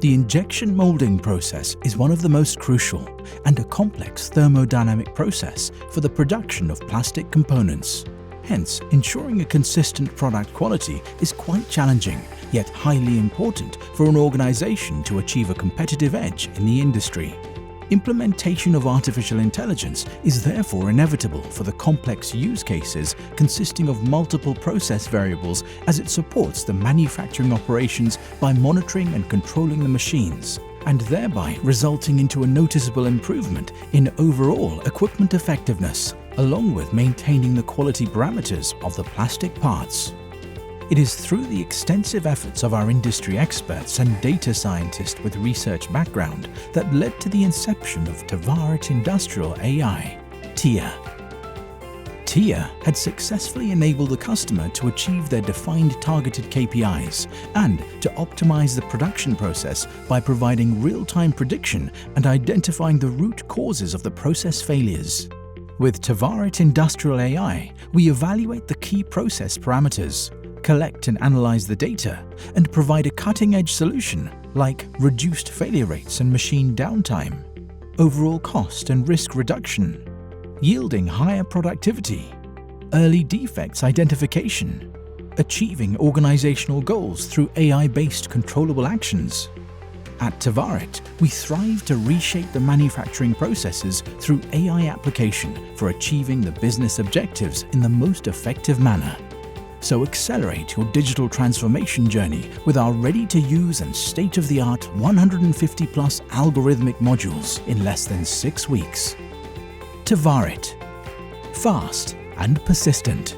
The injection molding process is one of the most crucial and a complex thermodynamic process for the production of plastic components. Hence, ensuring a consistent product quality is quite challenging, yet highly important for an organization to achieve a competitive edge in the industry. Implementation of artificial intelligence is therefore inevitable for the complex use cases consisting of multiple process variables, as it supports the manufacturing operations by monitoring and controlling the machines, and thereby resulting into a noticeable improvement in overall equipment effectiveness, along with maintaining the quality parameters of the plastic parts. It is through the extensive efforts of our industry experts and data scientists with research background that led to the inception of Tvarit Industrial AI, TiA. TiA had successfully enabled the customer to achieve their defined targeted KPIs and to optimize the production process by providing real-time prediction and identifying the root causes of the process failures. With Tvarit Industrial AI, we evaluate the key process parameters, collect and analyze the data, and provide a cutting-edge solution like reduced failure rates and machine downtime, overall cost and risk reduction, yielding higher productivity, early defects identification, achieving organizational goals through AI-based controllable actions. At Tvarit, we thrive to reshape the manufacturing processes through AI application for achieving the business objectives in the most effective manner. So accelerate your digital transformation journey with our ready-to-use and state-of-the-art 150+ algorithmic modules in less than 6 weeks. Tvarit. Fast and persistent.